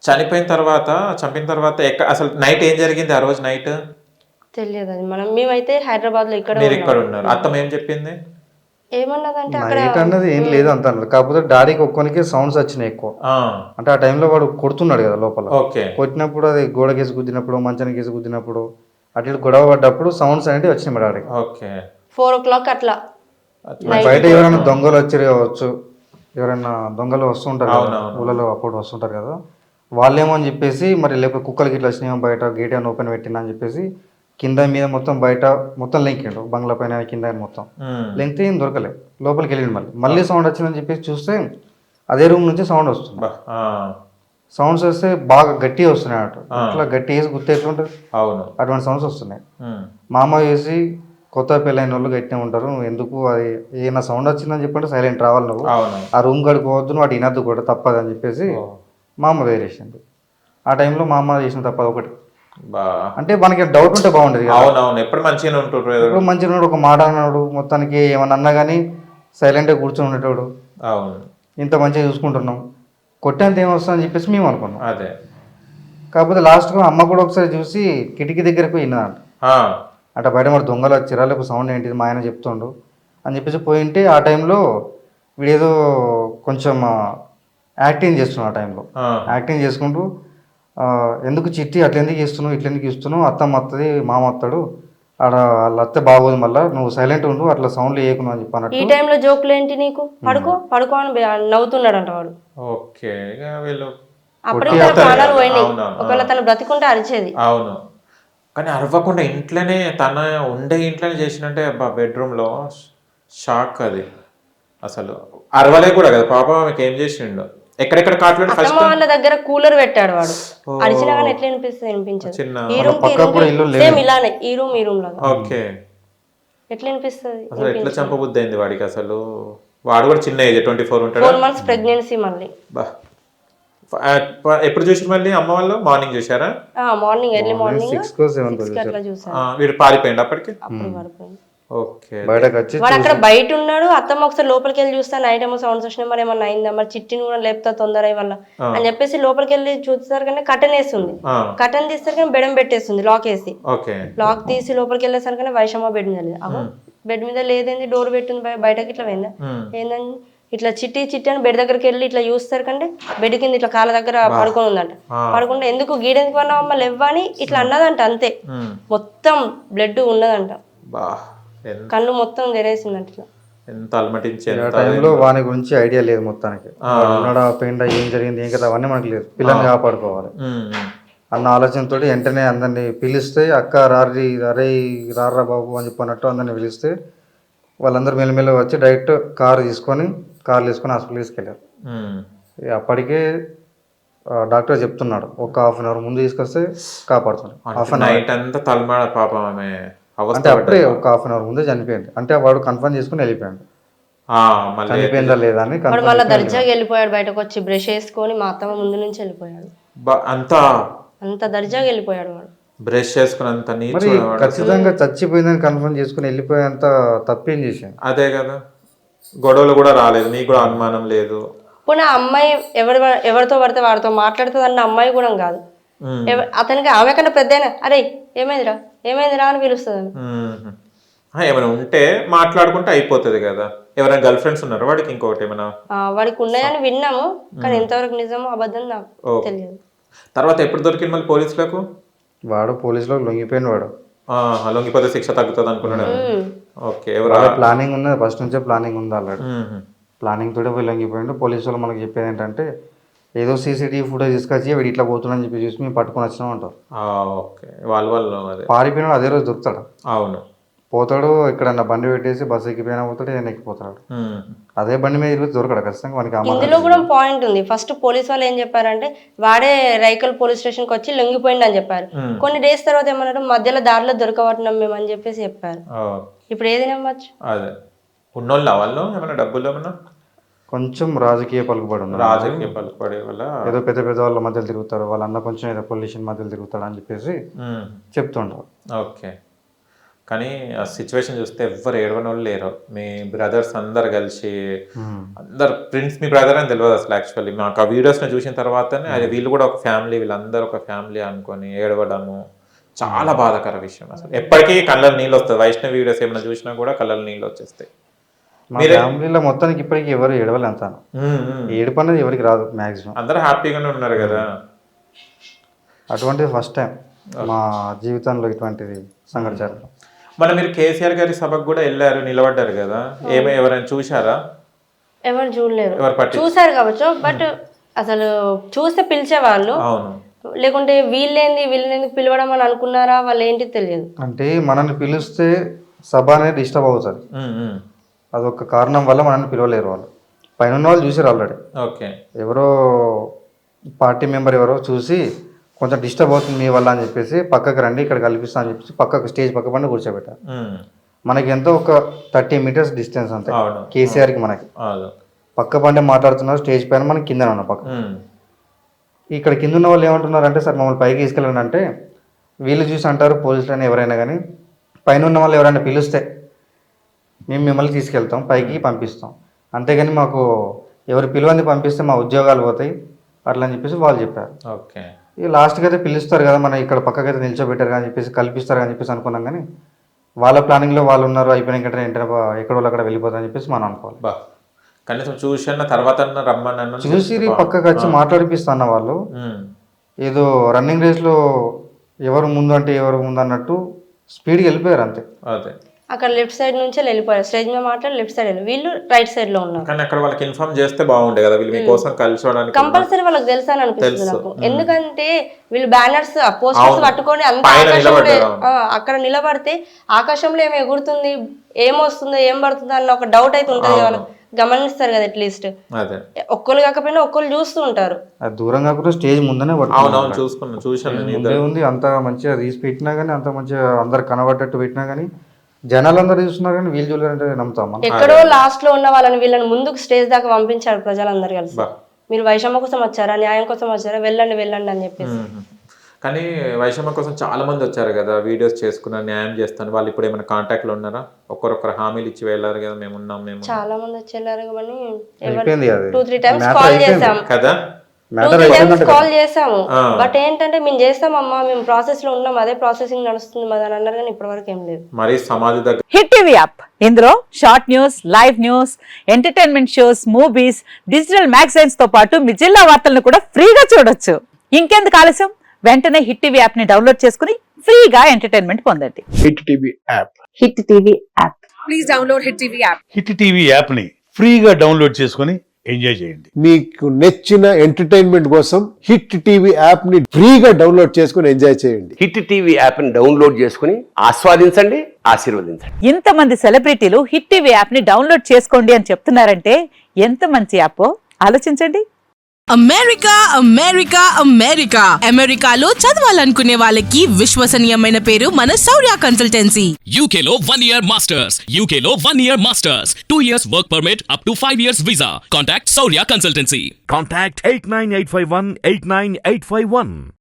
చంపిన తర్వాత అసలు నైట్ ఏం జరిగింది ఆ రోజు నైట్? తెలియదు అది. మేమైతే హైదరాబాద్ లో మీరు ఇక్కడ ఉన్నారు. అత్తమ్మ ఏం చెప్పింది? ఏమన్నదంటే అక్కడ నైట్ అన్నది ఏం లేదు అంత అన్నది. కాకపోతే డాడీకి ఒక్కొనికి సౌండ్స్ వచ్చినాయి ఎక్కువ. అంటే ఆ టైంలో వాడు కొడుతున్నాడు కదా లోపల. కొట్టినప్పుడు అది గోడ కేసు గుద్దినప్పుడు, మంచానికి కేసు గుద్దినప్పుడు, అటు ఇటు గొడవ పడ్డప్పుడు సౌండ్స్ అనేవి వచ్చినాయి మా డాడీకి. 4 o'clock అట్లా. బయట ఎవరైనా దొంగలు వచ్చి కావచ్చు, ఎవరైనా దొంగలు వస్తుంటారు కదా ఊళ్ళలో, అప్పుడు వస్తుంటారు కదా, వాళ్ళేమో అని చెప్పేసి, మరి లేకపోతే కుక్కలకి ఇట్లా వచ్చినాయేమో బయట గేట్ ఏమైనా ఓపెన్ పెట్టినా అని చెప్పేసి కింద మీద మొత్తం బయట మొత్తం లెంకిండు, బంగ్లా పైన కింద మొత్తం లెంకితే ఏం దొరకలే. లోపలికి వెళ్ళిండు. మళ్ళీ సౌండ్ వచ్చిందని చెప్పేసి చూస్తే అదే రూమ్ నుంచి సౌండ్ వస్తుంది. సౌండ్స్ వస్తే బాగా గట్టిగా వస్తున్నాయి అన్నట్టు. ఇట్లా గట్టి వేసి గుర్తు ఎట్లుంటుంది, అటువంటి సౌండ్స్ వస్తున్నాయి. మా అమ్మ వేసి కొత్త పెళ్ళైన వాళ్ళు గట్టిగా ఉంటారు, ఎందుకు అది ఏమైనా సౌండ్ వచ్చిందని చెప్పంటే సైలెంట్ రావాలి నువ్వు, ఆ రూమ్ కడుకోవద్దు, వాటి వినద్దు కూడా తప్పదు అని చెప్పేసి మా అమ్మ వేరేసింది. ఆ టైంలో మా అమ్మ చేసిన తప్పదు ఒకటి. అంటే మనకి డౌట్ ఉంటే బాగుండేది కదా. ఎప్పుడు మంచిగా ఉంటాడు, ఎప్పుడు మంచిగా ఉన్నాడు, ఒక మాట అన్నాడు, మొత్తానికి ఏమన్నా అన్నా కానీ సైలెంట్గా కూర్చొని ఉండేటోడు. ఇంత మంచిగా చూసుకుంటున్నాం, కొట్టేంత ఏమొస్తుందని చెప్పేసి మేము అనుకున్నాం. అదే కాకపోతే లాస్ట్గా అమ్మ కూడా ఒకసారి చూసి కిటికీ దగ్గరకు పోయిందంట. అంటే బయట మరి దొంగలు వచ్చిరా, లేకపోతే సౌండ్ ఏంటిది మా ఆయన చెప్తుండు అని చెప్పేసి పోయింటే, ఆ టైంలో వీడేదో కొంచెం యాక్టింగ్ చేస్తున్నాడు. ఆ టైంలో యాక్టింగ్ చేసుకుంటూ ఎందుకు చిట్టి అట్లా ఎందుకు చేస్తున్నావు, ఇట్లా ఎందుకు ఇస్తున్నావు, అత్తమ్మ వస్తుంది, మామ వస్తాడు, ఆడ వాళ్ళ అత్తే బాగోదు, మళ్ళీ నువ్వు సైలెంట్ ఉండు, అట్లా సౌండ్లు వేయకుండా అని చెప్పి. ఈ టైంలో జోకులు ఏంటి నీకు, పడుకో అని నవ్వుతున్నాడు అంట వాడు. అప్పటికి ప్రాణాలు పోయినాయి. ఒకవేళ తను బ్రతికుంటే అరిచేది. అవును, కానీ అరవకుండా ఇంట్లోనే తన ఉండే ఇంట్లోనే చేసినంటే బెడ్రూమ్ లో షాక్. అది అసలు అరవలే కూడా కదా పాపం, ఆమెకి ఏం చేసిండు. ఎక్కడెక్కడ కాట్లు అత్తమ్మ వాళ్ళ దగ్గర కూలర్ పెట్టాడు వాడు. అరిచినా కానీ ఎట్లా వినిపిస్తుంది, వినిపించదు. ఈ రూమ్ సేమ్ ఇలానే, ఈ రూమ్ లాగా. ఓకే, ఎట్లా వినిపిస్తుంది. అసలు ఎట్లా చంపబుద్ధి అయింది వాడికి అసలు. వాడు కూడా చిన్న ఏజ్, 24 ఉంటాడు. 4 months ప్రెగ్నెన్సీ. మళ్ళీ ఎప్పుడు చూసి మళ్ళీ అమ్మ వాళ్ళు మార్నింగ్ చూసారా? మార్నింగ్, ఎర్లీ మార్నింగ్ 6 అట్లా చూసారు. వీడు పారిపోయింది అప్పటికి. అప్పుడు పడిపోయింది. వాడు అక్కడ బయట ఉన్నాడు. అత్తమ్మ ఒకసారి లోపలికి వెళ్ళి చూస్తా, నైట్ ఏమో సౌండ్స్ వచ్చినాయి, మరి ఏమన్నా అయిందా, మరి చిట్టిని కూడా లేపుతా తొందర వల్ల అని చెప్పేసి లోపలికి వెళ్ళి చూస్తారు. కానీ కటన్ వేస్తుంది, కటన్ తీస్తారు కానీ బెడం పెట్టేస్తుంది, లాక్ వేసి. లాక్ తీసి లోపలికి వెళ్ళేసరికి కానీ వైషమ్మ బెడ్ మీద లేదు. అహో బెడ్ మీద లేదేంది, డోర్ పెట్టింది, బయటకి ఇట్లా పోయిందా ఏందని ఇట్లా చిట్టి అని బెడ్ దగ్గరికి వెళ్ళి ఇట్లా చూస్తారు కంటే బెడ్ కింద ఇట్లా కాళ్ళ దగ్గర పడుకొని ఉందంట. పడుకుంటే ఎందుకు గీడెందుకు అన్నావు అమ్మ లెవ్వని ఇట్లా అన్నదంట. అంతే, మొత్తం బ్లడ్ ఉన్నదంట, కళ్ళు మొత్తం తెరేసిందంట. ఎంత అల్మటించే టైంలో వాని గురించి ఐడియా లేదు మొత్తానికి. ఉన్నాడా, పెయిండా, ఏం జరిగింది, ఏం కదా అవన్నీ మనకు లేదు. పిల్లల్ని కాపాడుకోవాలి అన్న ఆలోచనతో వెంటనే అందరినీ పిలిస్తే, అక్క రారి, అరే రారా బాబు అని చెప్పినట్టు అందరినీ పిలిస్తే వాళ్ళందరూ మెల్లమెల్ల వచ్చి డైరెక్ట్ కార్లు తీసుకొని హాస్పిటల్ తీసుకెళ్ళారు. అప్పటికే డాక్టర్ చెప్తున్నాడు, ఒక 1/2 hour ముందు తీసుకొస్తే కాపాడుతున్నాడు. అంటే అప్పుడే ఒక 1/2 hour ముందే చనిపోయింది. అంటే వాడు కన్ఫర్మ్ చేసుకుని వెళ్ళిపోయాడు, చనిపోయిందా లేదా అని. మళ్ళీ దర్జాగా వెళ్ళిపోయాడు, బయటకు వచ్చి బ్రష్ వేసుకొని మా అత్తమ్మ ముందు నుంచి వెళ్ళిపోయాడు. అంత దర్జాగా వెళ్ళిపోయాడు వాడు, బ్రష్ చేసుకుని. అంత మరి ఖచ్చితంగా చచ్చిపోయిందని కన్ఫర్మ్ చేసుకుని వెళ్ళిపోయేంత తప్పేం చేశాను. అదే కదా, గొడవలు కూడా రాలేదు, నీకు కూడా అనుమానం లేదు. పోనీ ఆ అమ్మాయి ఎవరితో పడితే వాడితో మాట్లాడుతుంది అన్న అమ్మాయి కూడా కాదు. అతనికి ఆమె కన్నా పెద్ద అయినా అరే ఏమైందిరా అని పిలుస్తుంది. ఏమైనా ఉంటే మాట్లాడుకుంటే అయిపోతుంది కదా. ఎవరైనా గర్ల్ ఫ్రెండ్స్ ఉన్నారు వాడికి? ఇంకొకటి ఏమైనా వాడికి ఉన్నాయని విన్నాము, కానీ ఎంతవరకు నిజమో అబద్ధం నాకు తెలియదు. తర్వాత ఎప్పుడు దొరికింది మళ్ళీ పోలీసులకు? వాడు పోలీసులకు లొంగిపోయిన వాడు. లొంగిపోతే శిక్ష తగ్గుతుంది అనుకున్నాడు. ఓకే, ప్లానింగ్ ఉన్నది, ఫస్ట్ నుంచే ప్లానింగ్ ఉంది ఆల్రెడీ. ప్లానింగ్ తోటే పోయి లొంగిపోయిండు. పోలీసు వాళ్ళు మనకి చెప్పేది ఏంటంటే, ఏదో సీసీటీవీ ఫుటేజ్ తీసుకొచ్చి వీడు ఇట్లా పోతున్నాడని చెప్పి చూసి మేము పట్టుకొని వచ్చినాం అంటారు. పారిపోయినాడు అదే రోజు దొరుకుతాడు. అవును, పోతాడు, ఎక్కడన్నా బండి పెట్టేసి బస్సు ఎక్కిపోయినా పోతాడు, ఏదైనా ఎక్కిపోతాడు. అదే బండి మీద ఇల్లు దొరకడు ఖచ్చితంగా మనకి. ఇందులో కూడా పాయింట్ ఉంది. ఫస్ట్ పోలీస్ వాళ్ళు ఏం చెప్పారంటే, వాడే రైకల్ పోలీస్ స్టేషన్ కి వచ్చి లొంగిపోయింది అని చెప్పారు. కొన్ని డేస్ తర్వాత ఏమన్నారు, మధ్యలో దారిలో దొరకబట్టినాం మేము అని చెప్పేసి చెప్పారు. ఇప్పుడు ఏది నమ్మచ్చు? అదే ఉన్నోళ్ళ వాళ్ళు ఏమైనా డబ్బులు ఏమన్నా కొంచెం రాజకీయ పలుకుబడి వల్ల ఏదో పెద్ద పెద్ద వాళ్ళ మధ్యలో తిరుగుతారు, వాళ్ళన్న కొంచెం ఏదో పొల్యూషన్ మధ్యలో తిరుగుతాడు అని చెప్పేసి చెప్తుంటారు. ఓకే, కానీ ఆ సిచ్యువేషన్ చూస్తే ఎవ్వరు ఏడవని వాళ్ళు లేరు. మీ బ్రదర్స్ అందరు కలిసి అందరు ప్రిన్స్ మీ బ్రదర్ అని తెలియదు అసలు. యాక్చువల్లీ మాకు ఆ వీడియోస్ని చూసిన తర్వాతనే అది వీళ్ళు కూడా ఒక ఫ్యామిలీ, వీళ్ళందరూ ఒక ఫ్యామిలీ అనుకొని ఏడవడము చాలా బాధాకర విషయం అసలు. ఎప్పటికీ కళ్ళలో నీళ్ళు వస్తుంది. వైష్ణవి వీడియోస్ ఏమైనా చూసినా కూడా కళ్ళలో నీళ్ళు వచ్చేస్తాయి. మా ఫ్యామిలీలో మొత్తానికి ఇప్పటికి ఎవరు ఏడవలే అంతాను. ఏడుపు అనేది ఎవరికి రాదు మ్యాక్సిమం. అందరూ హ్యాపీగానే ఉన్నారు కదా. అటువంటిది ఫస్ట్ టైం మా జీవితంలో ఇటువంటిది సంఘటన జరగడం. మన మీరు కేసీఆర్ గారి సభకు కూడా వెళ్ళారు, నిలబడ్డారు కదా, ఎవరైనా చూసారా? ఎవరు చూడలేరు, చూసారు కావచ్చు బట్ అసలు చూస్తే పిలిచేవాళ్ళు. అవును, లేకుంటే వీళ్ళేంది పిలవడం అని అనుకున్నారా వాళ్ళు ఏంటి తెలియదు. అంటే మనల్ని పిలిస్తే సభ అనేది డిస్టర్బ్ అవుతుంది, అదొక కారణం వల్ల మనల్ని పిలవలేరు. వాళ్ళు పైన ఉన్న వాళ్ళు చూసారు ఆల్రెడీ. ఓకే, ఎవరో పార్టీ మెంబర్ ఎవరో చూసి కొంచెం డిస్టర్బ్ అవుతుంది మీ వల్ల అని చెప్పేసి పక్కకు రండి ఇక్కడ కల్పిస్తా అని చెప్పేసి పక్కకు స్టేజ్ పక్క పైన కూర్చోబెట్టారు. మనకి ఎంతో ఒక 30 మీటర్స్ డిస్టెన్స్ అంతే కేసీఆర్కి మనకి. పక్క పంటే మాట్లాడుతున్నారు, స్టేజ్ పైన మనకి కింద ఉన్న పక్క. ఇక్కడ కింద ఉన్న వాళ్ళు ఏమంటున్నారు అంటే సార్ మమ్మల్ని పైకి తీసుకెళ్ళండి అంటే వీళ్ళు చూసి అంటారు పోలీసులని ఎవరైనా కానీ పైన ఉన్న వాళ్ళు ఎవరైనా పిలిస్తే మేము మిమ్మల్ని తీసుకెళ్తాం పైకి పంపిస్తాం, అంతేగాని మాకు ఎవరు పిలువంది పంపిస్తే మా ఉద్యోగాలు పోతాయి అట్లా అని చెప్పేసి వాళ్ళు చెప్పారు. ఓకే, ఈ లాస్ట్కి అయితే పిలుస్తారు కదా మన ఇక్కడ పక్కకైతే నిల్చోబెట్టారు అని చెప్పేసి కల్పిస్తారు అని చెప్పేసి అనుకున్నాం, కానీ వాళ్ళ ప్లానింగ్లో వాళ్ళు ఉన్నారు అయిపోయినాక ఎక్కడ వాళ్ళు అక్కడ వెళ్ళిపోతారని చెప్పేసి మనం అనుకోవాలి. కనీసం చూసి తర్వాత రమ్మని చూసి పక్కకు వచ్చి మాట్లాడిపిస్తున్న వాళ్ళు ఏదో రన్నింగ్ రేస్లో ఎవరు ముందు అంటే ఎవరు ముందు అన్నట్టు స్పీడ్కి వెళ్ళిపోయారు అంతే. అదే అక్కడ లెఫ్ట్ సైడ్ నుంచి వెళ్ళిపోయారు, స్టేజ్ మీద మాట్లాడి లెఫ్ట్ సైడ్ వెళ్ళి వీళ్ళు రైట్ సైడ్ లో ఉన్నారు. కానీ అక్కడ వాళ్ళకి ఇన్ఫార్మ్ చేస్తే బాగుండే కదా, వీళ్ళు మీకోసం కలిసి కంపల్సరీ వాళ్ళకి తెలుసా అని అనిపిస్తుంది నాకు. ఎందుకంటే వీళ్ళు బ్యానర్స్ పోస్టర్స్ పట్టుకొని అంత అక్కడ నిలబడితే ఆకాశంలో ఏమి ఎగురుతుంది ఏమొస్తుందో ఏం పడుతుందో అన్న ఒక డౌట్ అయితే ఉంటుంది, వాళ్ళు గమనిస్తారు కదా అట్లీస్ట్. ఒక్కరు కాకపోయినా ఒక్కరు చూస్తూ ఉంటారు. దూరం కాకుండా స్టేజ్ ముందనే చూసాను ఉంది, అంత మంచిగా తీసి పెట్టినా కానీ అంత మంచిగా అందరు కనబడ్డట్టు పెట్టినా కానీ జనాలు అందరు చూస్తున్నారు కానీ వీళ్ళు చూడాలంటే నమ్ముతాం. ఎక్కడో లాస్ట్ లో ఉన్న వాళ్ళని వీళ్ళని ముందుకు స్టేజ్ దాకా పంపించారు ప్రజలందరూ కలిసి. మీరు వైషమ్య కోసం వచ్చారా, న్యాయం కోసం వచ్చారా, వెళ్ళండి వెళ్ళండి అని చెప్పేసి. కానీ వైషమ్య కోసం చాలా మంది వచ్చారు కదా, వీడియోస్ చేసుకున్నా న్యాయం చేస్తాను. వాళ్ళు ఇప్పుడు ఏమైనా కాంటాక్ట్ లో ఉన్నారా? ఒక్కరొక్కరు హామీలు ఇచ్చి వెళ్ళారు కదా, మేము ఉన్నాం మేము. చాలా మంది వచ్చి వెళ్ళారు కానీ 2-3 టైమ్స్ కాల్ చేసాం కదా, కాల్ చేసాము. బట్ ఏంటంటే మేము చేస్తామమ్మా, మేము ప్రాసెస్ లో ఉన్నాం, అదే ప్రాసెసింగ్ నడుస్తుంది మాది అని అన్నారు కానీ ఇప్పటి వరకు ఏం లేదు. మరి సమాధి దగ్గర హిట్ టీవీ యాప్, ఇందులో short news, live news, entertainment shows, movies, digital magazines తో పాటు మీ జిల్లా వార్తలను కూడా ఫ్రీగా చూడొచ్చు. ఇంకెందుకు ఆలస్యం, వెంటనే హిట్ టీవీ యాప్ ని డౌన్లోడ్ చేసుకుని ఫ్రీగా ఎంటర్టైన్మెంట్ పొందండి. Hit TV app, hit TV app, please download hit TV app. Hit TV app ని ఫ్రీగా డౌన్లోడ్ చేసుకుని ఎంజాయ్ చేయండి. మీకు నచ్చిన ఎంటర్టైన్మెంట్ కోసం హిట్ టీవీ యాప్ ని ఫ్రీగా డౌన్లోడ్ చేసుకుని ఎంజాయ్ చేయండి. హిట్ టీవీ యాప్ ని డౌన్లోడ్ చేసుకుని ఆస్వాదించండి, ఆశీర్వదించండి. ఇంతమంది సెలబ్రిటీలు హిట్ టీవీ యాప్ ని డౌన్లోడ్ చేసుకోండి అని చెప్తున్నారంటే ఎంత మంచి యాప్ ఆలోచించండి. అమెరికా అమెరికా అమెరికా అమెరికాలో చదవాలనుకునే వాళ్ళకి విశ్వసనీయమైన పేరు మన శౌర్య కన్సల్టెన్సీ. UK లో 1 year masters, UK లో 1 year masters, 2 years work permit up to 5 years visa. Contact Saurya Consultancy. Contact 89851 89851.